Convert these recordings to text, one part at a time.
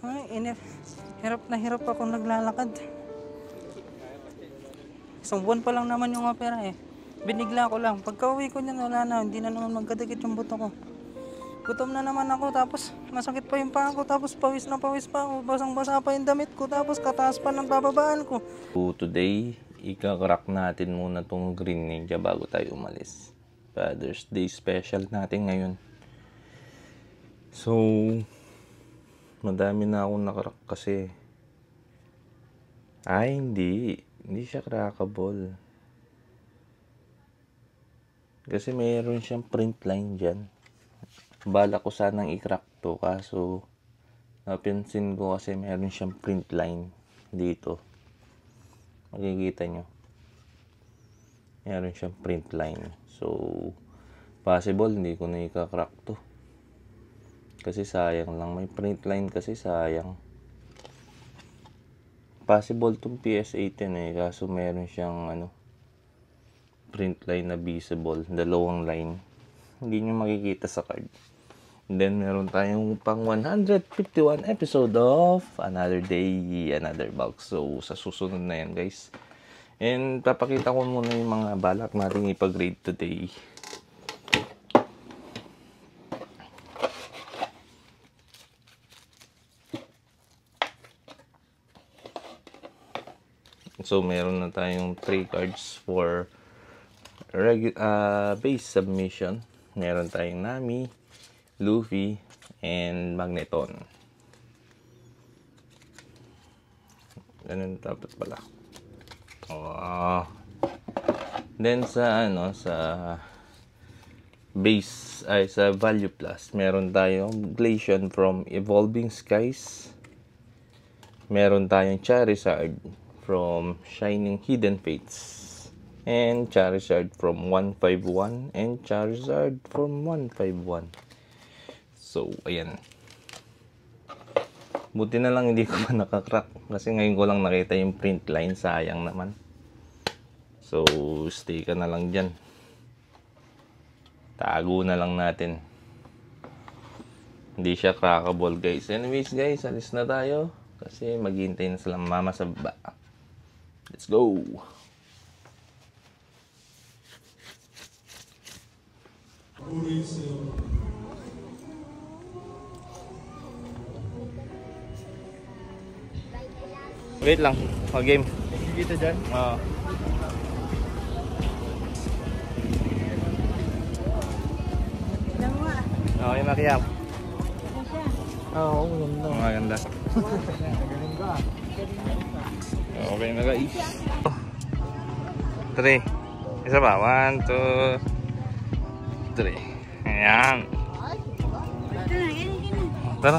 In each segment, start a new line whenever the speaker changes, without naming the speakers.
Ay, hirap na hirap ako naglalakad. Isang buwan pa lang naman yung opera eh. Binigla ko lang. Pagka uwi ko niyan, wala na. Hindi na naman magkadikit yung buto ko. Gutom na naman ako, tapos masakit pa yung paa ko, tapos pawis na pawis pa ako, basang-basa pa yung damit ko, tapos kataas pa ng bababaan ko.
So today, ika-crack natin muna tong green ninja bago tayo umalis. Father's Day special natin ngayon. So, madami na akong nakarack kasi. Ay, hindi siya crackable. Kasi mayroon siyang print line dyan. Bala ko sanang i-crack to, kaso napansin ko kasi mayroon siyang print line dito. Makikita nyo, mayroon siyang print line. So possible hindi ko na i-crack to kasi sayang lang. May print line kasi sayang. Possible tong PS18 eh, kaso mayroon siyang print line na visible, dalawang line, hindi nyo makikita sa card. Then, meron tayong pang 151 episode of Another Day, Another Box. So, sa susunod na yan, guys. And, papakita ko muna yung mga balak natin ipag-grade today. So, meron na tayong 3 cards for base submission. Meron tayong Nami, Luffy, and Magneton. Ganun dapat pala. Then sa base ay sa Value Plus, meron tayong Glaceon from Evolving Skies. Meron tayong Charizard from Shining Hidden Fates. And Charizard from 151 and Charizard from 151. So, ayan. Buti na lang hindi ko pa nakakrack. Kasi ngayon ko lang nakita yung print line. Sayang naman. So, stay ka na lang dyan. Tago na lang natin. Hindi siya crackable, guys. Anyways, guys, alis na tayo. Kasi maghihintay na silang mama sa baba. Let's go! Wait lang, game.
Dito dyan?
Oo. Okay, Mariam.
Oo, ganda.
Maganda.
Ganun ka.
Okay na, guys. 3. Isa ba? 1, 2, 3. Ayan. Tara.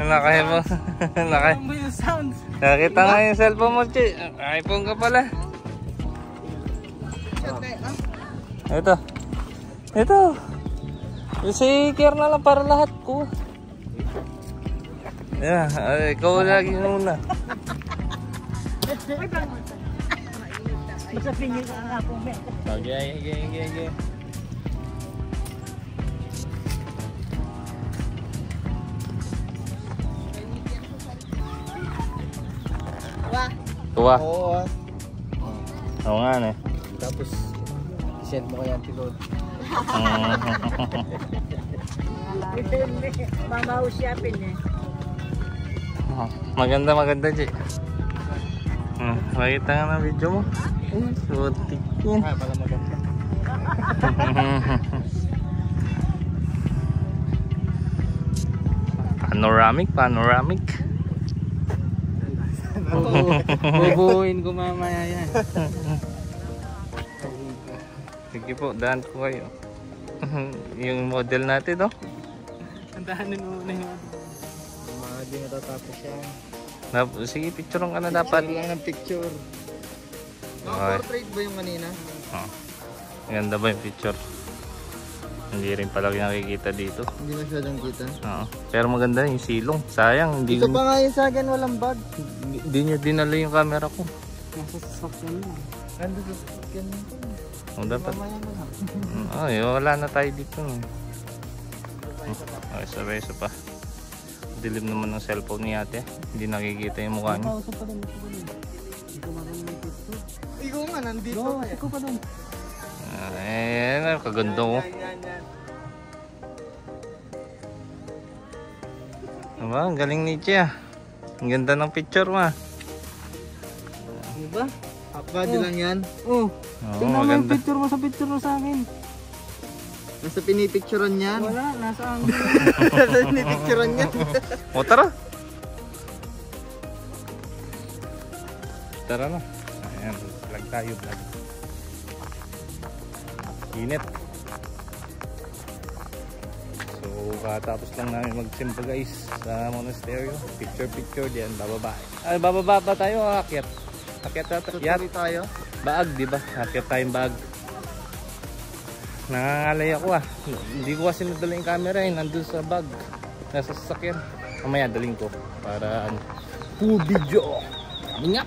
Nakaya mo. Nakaya mo yung sound. Nakita nga yung cellphone mo, Chi. iPhone ka pala. Ito. Ito. Si Kier na lang para lahat ko. Yeah, ikaw lagi muna.
Basta pingin ka nga po, men.
Okay. Tuwa.
Oo.
Oo nga, ne.
Tapos, isend mo kaya anti-load.
Mamahusyapin eh.
Maganda, Chi. Makita nga ng video mo. Sutik yun.
Pala maganda.
Panoramic.
Bubuhin ko mamaya yan.
Sige po, daan po kayo. Yung model natin, no?
Andahanin mo muna yung hindi matatapos yan.
Sige, picturean ka na dapat.
Picture lang ng picture. Naka-portrait ba yung kanina?
Ganda ba yung picture? Hindi rin pala nakikita dito.
Hindi masyadong kita.
Pero maganda yung silong. Sayang.
Ito pa nga yung sa akin, walang bag.
Hindi nyo dinala yung camera ko.
Nasa sasakyan mo.
Ganda sa sasakyan mo.
Dapat.
Mamaya na lang.
Ay, wala na tayo dito. Okay, sabay-isa pa. Dilim naman ng cellphone ni ate. Hindi nakikita yung mukha niya.
Kausap pa din. Ikaw marunong may picture.
Ikaw nga, nandito.
Go, ikaw pa din.
Kaganda ko. Diba? Ang galing ni Chia. Ang ganda ng picture mo.
Diba?
Body lang yan.
Oh.
Oo,
Tingnan mo yung
maganda.
picture mo sa akin.
Nasa pinipicturean yan.
Wala, nasa ang...
Nasa pinipicturean yan.
O tara. Tara na. Ayan, vlog tayo, vlog. Init. So, katapos lang namin magsimba guys sa monasteryo. Picture diyan, bababa. Ay, bababa ba tayo? Akyat. Akyat
Tayo.
Baag, di ba? Akyat tayong baag. Nangangalay ako ah. Hindi ko kasi nadala yung camera eh. Nandun sa bag. Nasa sasakyan. Mamaya daling ko. Para full video. Minyak!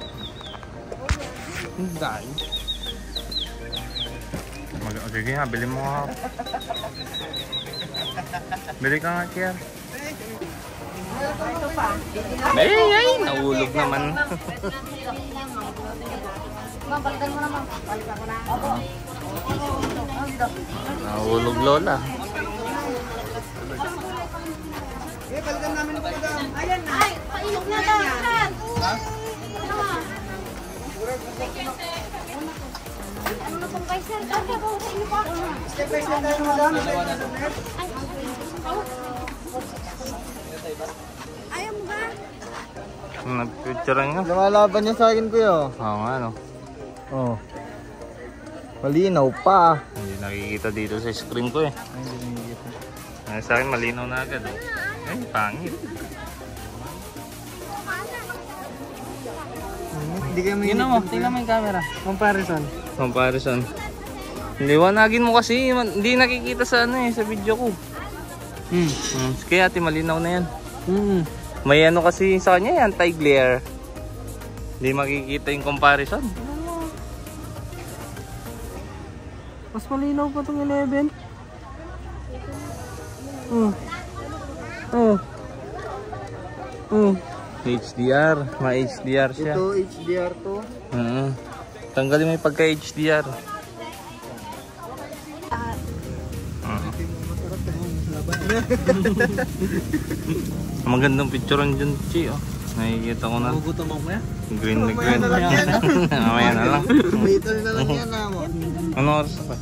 Ang dahil. Sige nga, bili mo nga. Bili ka nga, Kier. Ay, nahulog naman.
Balikan mo naman. Balikan ko na.
Nahulog lola.
Balikan namin ito.
Ayan na. Ay, pailog na daw. Ano na pong kay sir? Kasi ako sa inyo pa.
Step by step tayo, madam.
Ayaw mo ba?
Nagpicturean nga.
Lumalaban niya sa akin, kuya.
Oo nga, no.
Oh. Malinaw pa.
Hindi nakikita dito sa screen ko eh. Ay, sa akin malinaw na agad. Oh. Ay, pangit.
Hindi kayo may...
Tingnan mo yung camera.
Comparison. Liwanagin mo kasi. Hindi nakikita sa ano eh, sa video ko. Kaya ate, malinaw na yan. May ano kasi sa kanya, anti-glare. Hindi makikita yung comparison.
Mas malinaw pa itong 11.
HDR. Ma-HDR siya.
Ito, HDR to.
Tanggalin mo yung pagka-HDR. Magandang picturean dyan, Chi. Oh. Nakikita ko na.
Gugutom mo kaya?
Green na green. Mamaya na lang.
Little na lang yan, mo.
Ano oras na pa?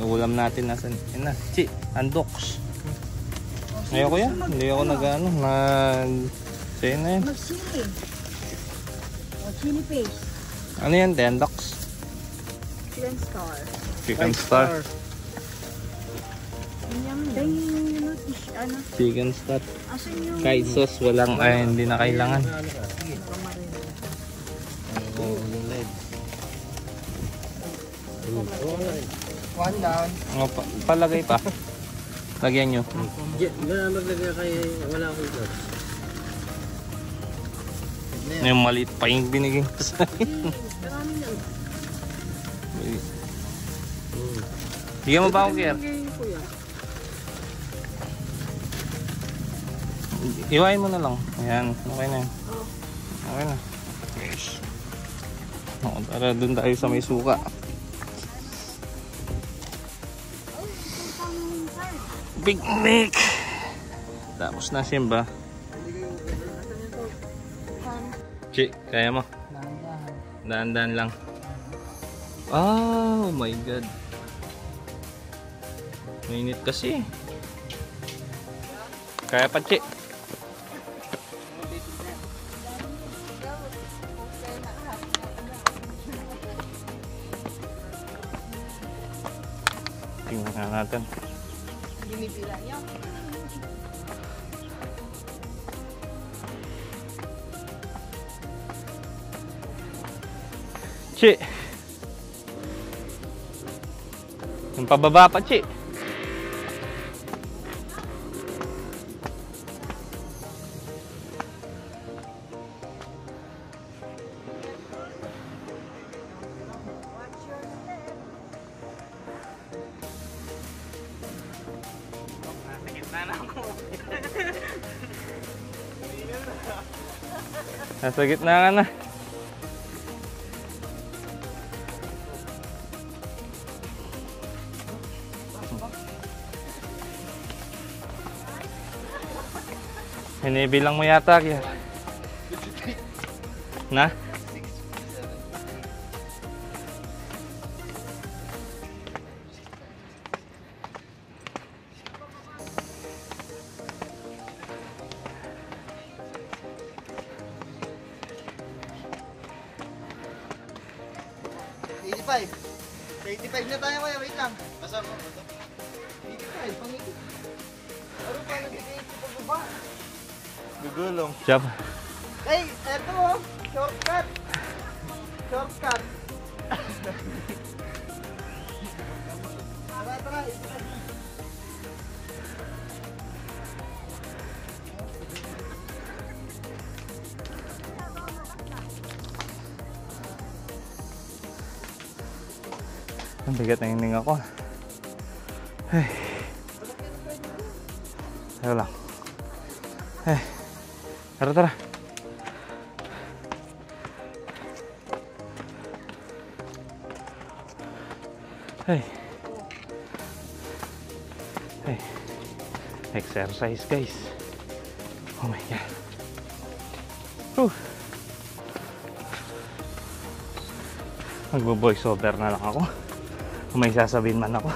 Ulam natin nasan. Yan na. Chi, andoks. Ayoko yan. Hindi ako nag-ano. Sa'yo na yan.
Mag-chili. O, chili paste.
Ano yan? Andoks?
Chicken star.
Chicken star.
Ano?
Chicken star.
Asan yung...
Kahit sauce, walang, ay, hindi na kailangan.
One down.
Ano, palagay pa. Lagyan nyo.
Maglagay kay wala akong ito.
Yung maliit pa yung binigay ko sa akin. Bigyan mo ba ako, Kier? Iwain mo na lang. Ayan, okay na yan. Okay na. Yes. O, tara, dun tayo sa may suka. Picnic! Tapos na simba. Chi, kaya mo? Daan-daan lang. Oh my god. Mainit kasi. Kaya pa, Chi. Tingnan natin. Chi. Yung pababa pa, Chi. Nasa gitna ka na. Hinibilang mo yata kaya. Na?
Sa 85 na tayo kaya, wait lang. Basta mo. 85, pangit. Ano pa nag-80 pagbaba?
Gugulong. Jab.
Hey, eto oh. Shortcut. Shortcut. Tara, tara.
Ang bigat na hininga ko. Ay. Tara lang. Ay. Tara, tara. Ay. Ay. Exercise, guys. Oh my God. Magbo-voice over na lang ako. Kung may sasabihin man ako.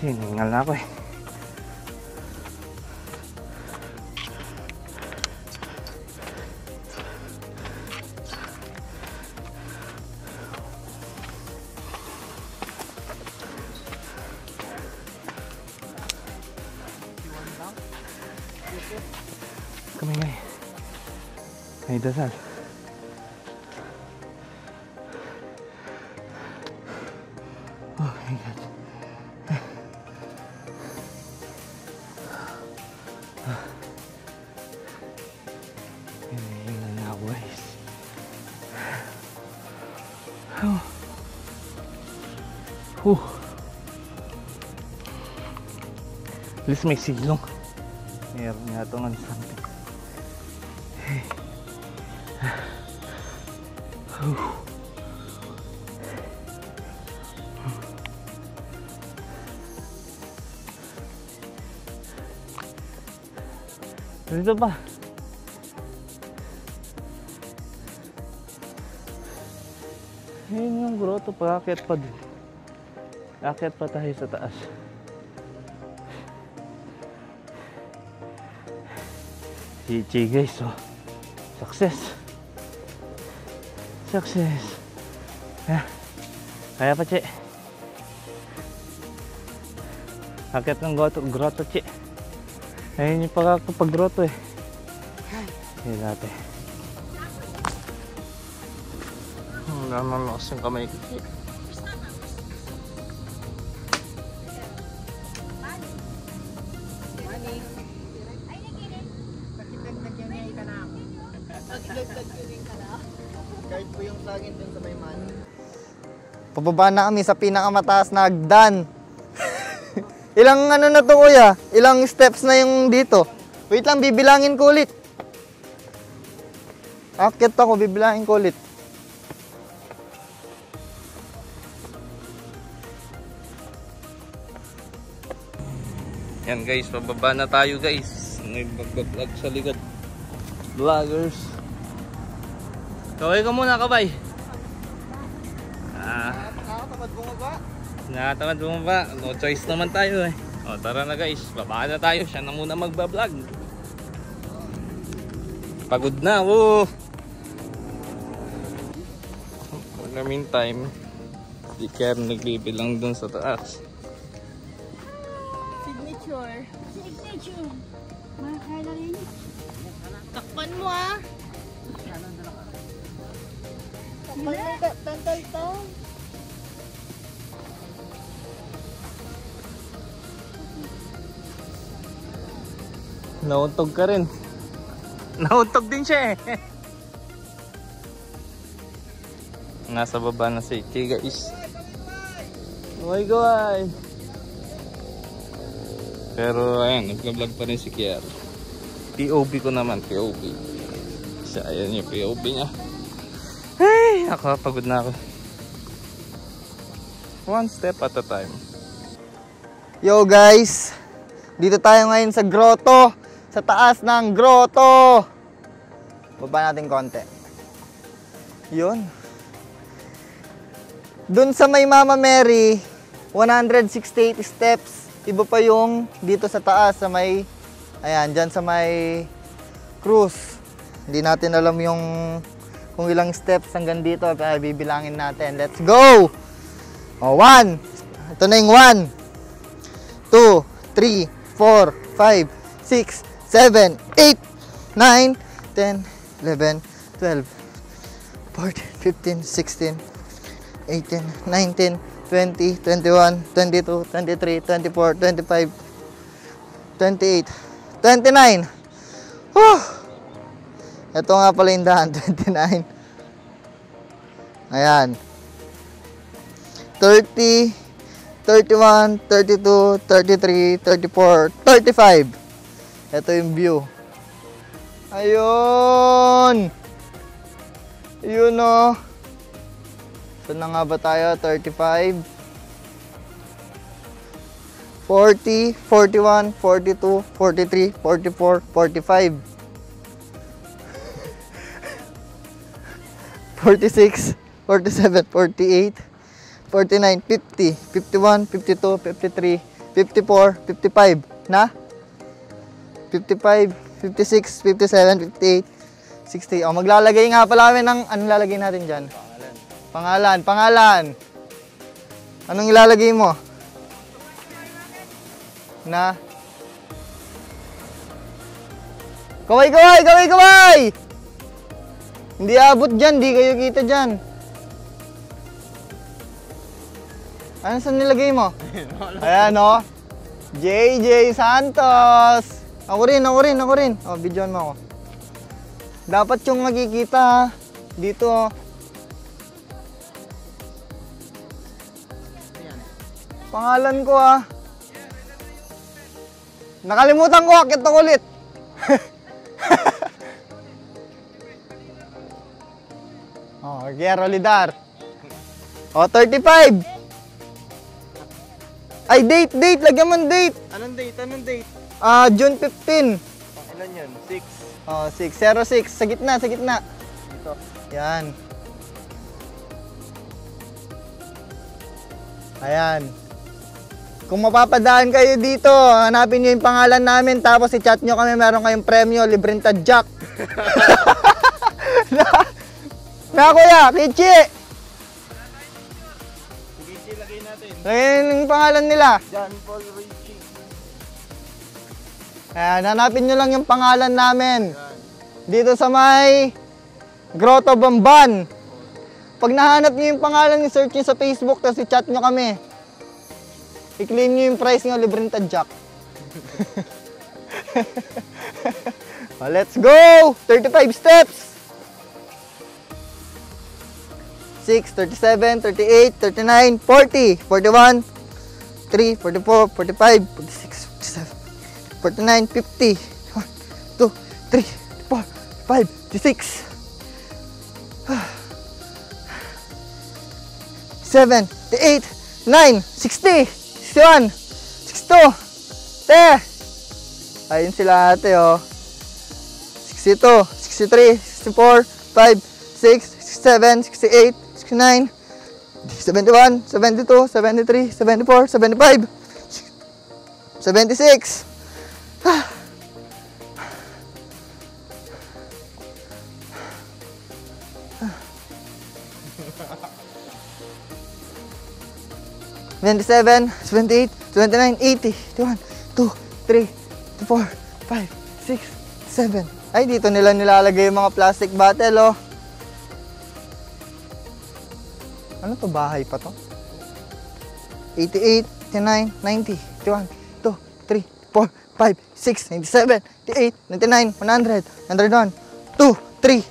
Siningal na ako eh. Kami nga eh. May dasal. Oh my God. Hinihingal na ako guys. At least may silong. Meron nga ito ng something. Dito pa. Ayun yung grotto, pag-akyat pa din. Akyat pa tayo sa taas. GG guys, oh. Success. Success. Kaya pa, Che. Akyat ng grotto, Che. Ayun yung pag-grotto eh. Ayun natin. Namalakas yung kamay ko.
Guard po yung sagin dun sa may mani. Pababa na kami sa pinakamataas na hagdan. Ilang ano na to kuya? Ilang steps na yung dito? Wait lang, bibilangin ko ulit. Akit ako, bibilangin ko ulit.
Yan guys, pababa na tayo guys. May mag-vlog sa likod. Vloggers. Kaway ka muna, kabay.
Nakakatamad bumaba.
Nakatamad bumaba. No choice naman tayo eh. O tara na guys, baba na tayo. Siya na muna magbablog. Pagod na, oh. For the meantime, si Ker nagbibilang dun sa taas.
Signature. Makakala rin. Takpan mo ah. Takpan mo, tantal to.
Nauntog ka rin. Nauntog din siya eh. Nasa baba na si Ichi guys. Oh my God. Pero ayun, nag-vlog pa rin si Kiara. POV ko naman, POV. Siya, ayan yung POV niya. Ay, ako, pagod na ako. One step at a time.
Yo guys, dito tayo ngayon sa grotto. Sa taas ng grotto. Baba natin konti. Yun. Dun sa may Mama Mary, 168 steps. Iba pa yung dito sa taas sa may, ayan, dyan sa may cruise. Hindi natin alam yung kung ilang steps hanggang dito. Pero bibilangin natin. Let's go! O, 1. Ito na yung 1, 2, 3, 4, 5, 6, 7, 8, 9, 10, 11, 12, 14, 15, 16, 18, 19, 20, 21, 22, 23, 24, 25, 28, 29. Whew! Ito nga pala yung daan, 29. Ayan. 30, 31, 32, 33, 34, 35. Ito yung view. Ayun! Yun o. Saan na nga ba tayo? 35, 40, 41, 42, 43, 44, 45. 46, 47, 48, 49, 50, 51, 52, 53, 54, 55. Na? 55, 56, 57, 58, 60. O, maglalagay nga pala kami ng, anong lalagay natin dyan? Pangalan. Pangalan. Anong ilalagay mo? Na? Kaway, kaway, kaway, kaway! Hindi abot dyan, di kayo kita dyan. Ano saan nilagay mo? Ayan o. JJ Santos. Ako rin. O, videoan mo ako. Dapat yung makikita dito. Pangalan ko Nakalimutan ko, akit ako ulit. Oh, Guerrero Lidar. Oh, 35. Ay, date. Lagyan mo date.
Anong date?
June 15.
Ilan yun? 6.
Oh, 606. Sa gitna.
Dito.
Yan. Ayan. Kung mapapadaan kayo dito, hanapin nyo yung pangalan namin, tapos i-chat nyo kami, meron kayong premyo, libreng tadjak. na kuya, Kichi!
Kichi, lagay natin.
Lagyan yung pangalan nila.
John Paul Richie.
Ayan, hanapin nyo lang yung pangalan namin. Dito sa may Grotto Bamban. Pag nahanap nyo yung pangalan, i-search nyo sa Facebook, tapos i-chat nyo kami. I-claim nyo yung price nyo, libreng tadjak. Oh, let's go! 35 steps! 6, 37, 38, 39, 40, 41, 3, 44, 45, 46, 47, 49, 50, 1, 2, 3, 4, 5, 56, 7, 8, 9, 60, 61, 62, 10. Ayun sila ate oh. 62, 63, 64, 5, 6, 67, 68, 69, 71, 72, 73, 74, 75, 76. 27, 28, 29, 80, 81, 2, 3, 4, 5, 6, 7. Ay, dito nila nilalagay yung mga plastic bottle, oh. Ano to? Bahay pa to? 88, 89, 90, 81, 2, 3, 4, 5, 6, 97, 88, 99, 100, 101, 2, 3,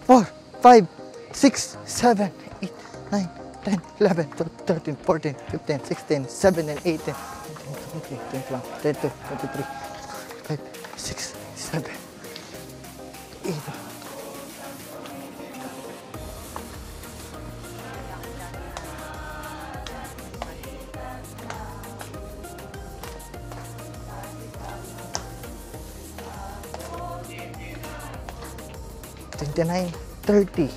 4, 5, 6, 7, 8, 9, 10, 11, 12, 13, 14, 15, 16, 17, 18, 19, Okay, 20 lang. 22, 23, 5, 6, 7, 8. $29, 30,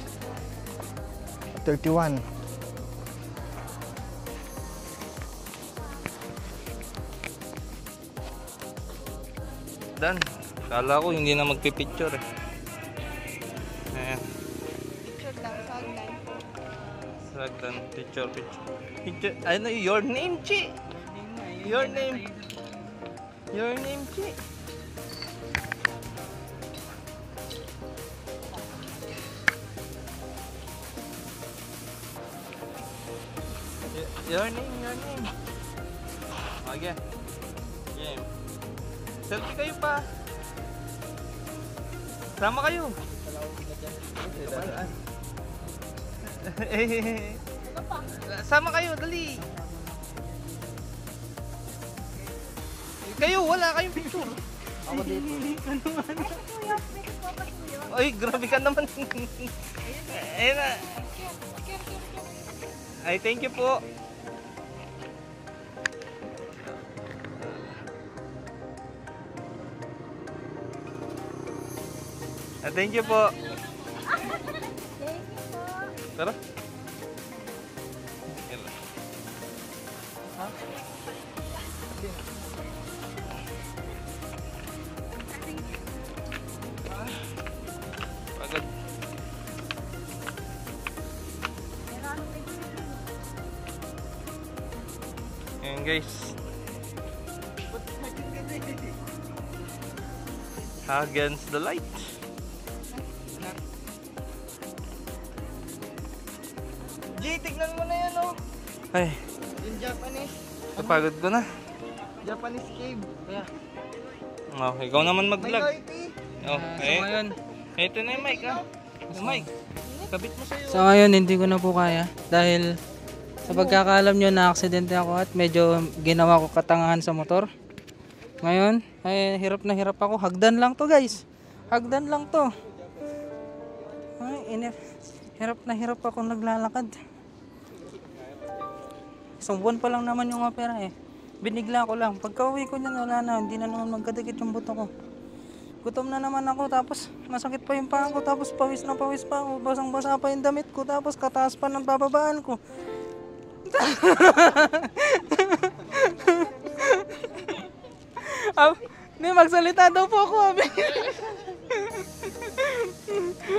31.
Dan. Kala ko hindi na magpipicture eh. Ayan.
Picture lang, tagline.
Sagdan. Picture. Picture. Ano your name, Chi? Your name. Your name, Chi. Your name. Okay. Game. Selfie kayo pa. Sama kayo. Sama kayo, dali. Kayo, wala kayong picture.
Ako dito.
Ay, grabe ka naman. Ayun na. Ay, thank you po. Thank you po. Tara. Pagod. Ayan guys. Against the light. Jay, tignan mo na yan oh. Ay,
Yung Japanese.
napagod ko na.
Japanese cave.
Kaya,
Oh, ikaw naman
May
mag-vlog.
loyalty.
Oh,
so
eh.
ngayon,
Ito na yung mic ah. Yung mic. Kabit mo sa'yo.
so ngayon hindi ko na po kaya dahil sa pagkakaalam nyo na aksidente ako at medyo ginawa ko katangahan sa motor. Ngayon, ay hirap na hirap ako. Hagdan lang to guys. Hagdan lang to. Ay, hirap na hirap ako naglalakad. Isang buwan pa lang naman yung opera eh. Binigla ko lang. Pagka uwi ko niyan, wala na. Hindi na naman magkadikit yung buto ko. Gutom na naman ako. Tapos masakit pa yung paa ko. Tapos pawis na pawis pa ako. Basang basa pa yung damit ko. Tapos kataas pa ng bababaan ko. Hindi, magsalita daw po ako.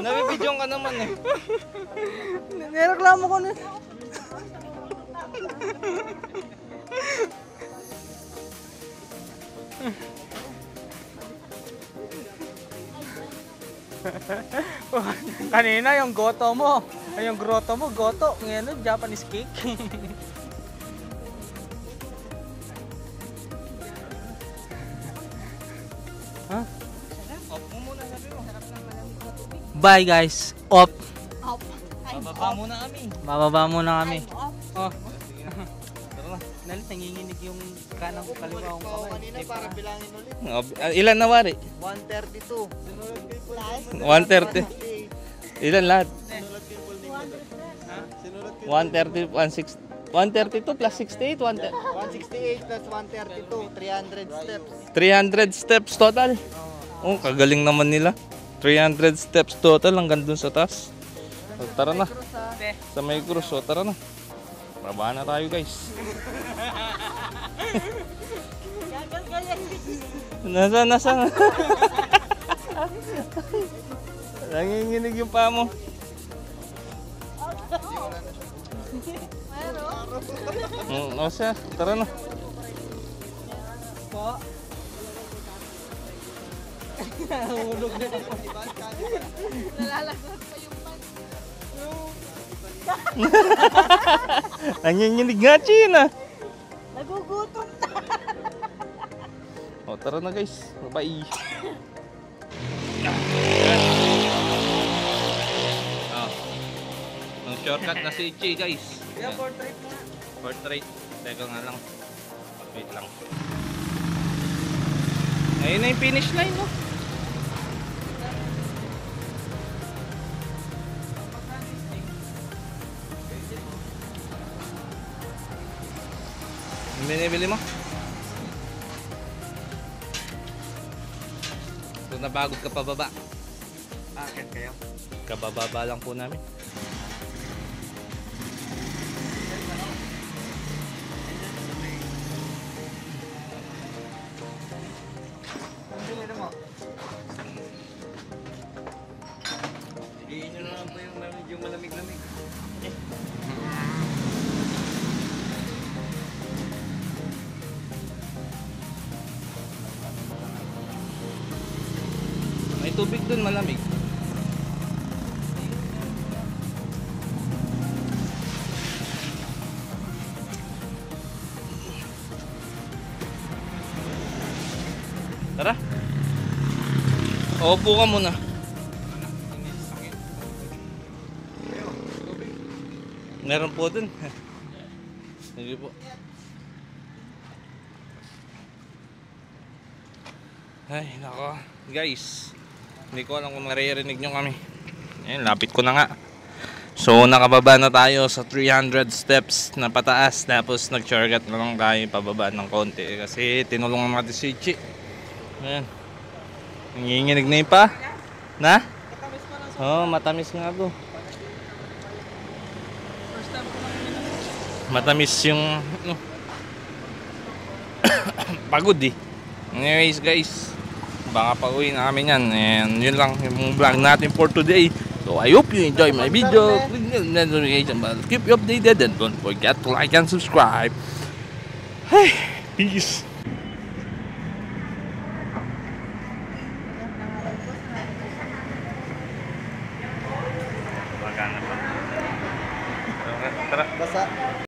Nabibidyon ka naman eh.
Nireklamo ko na. Kanina yung goto mo. Ay, yung grotto mo, goto. Ngayon, Japanese cake. Huh?
Off mo muna sabi mo.
Bye guys. Off.
Off. I'm
Bababa
off.
muna kami.
Bababa muna kami.
I'm off.
Oh.
Tara na.
Nalit, nanginginig yung kanang ko kaliwa kong
Oo,
kamay.
kanina para bilangin ulit.
Ilan na wari?
132.
130. Ilan lahat? 130, 132 plus 68,
168 plus 132. 300 steps.
300 steps total. Oh, kagaling naman nila. 300 steps total hanggang dun sa taas. So, tara na. Sa may cruise. So, tara na. Baba na tayo guys. Nasa. Nanginginig yung paa mo. O siya, tara na.
Po.
Nalalagot pa yung pan.
Nanginginig nga, China.
Nagugutom na.
O, tara na guys. Bye. Shortcut na si Chi guys.
Yeah, portrait na.
Portrait. Teka nga lang. Wait lang. Ayun na yung finish line, no? Yung binibili mo? So, napagod ka pababa.
Akit kayo?
Kabababa lang po namin.
Iin nyo na lang po yung medyo malamig-lamig.
May tubig dun, malamig. Tara. Upo ka muna. Meron po dun. Sige po. Ay, nako. Guys, hindi ko alam kung maririnig nyo kami. Ayun, lapit ko na nga. So, nakababa na tayo sa 300 steps na pataas. Tapos, nag-shortcut na lang tayo pababa ng konti. Kasi, tinulungan natin si Ichi. Ayan. Nanginginig na yung pa. Na? Oo, matamis nga to. Matamis yung ano. Pagod eh. Anyways guys, baka pa-uwi namin yan. And yun lang yung vlog natin for today. So I hope you enjoy my video. Click the notification bell. Keep you updated and don't forget to like and subscribe. Hey, peace. Tara.
Basa.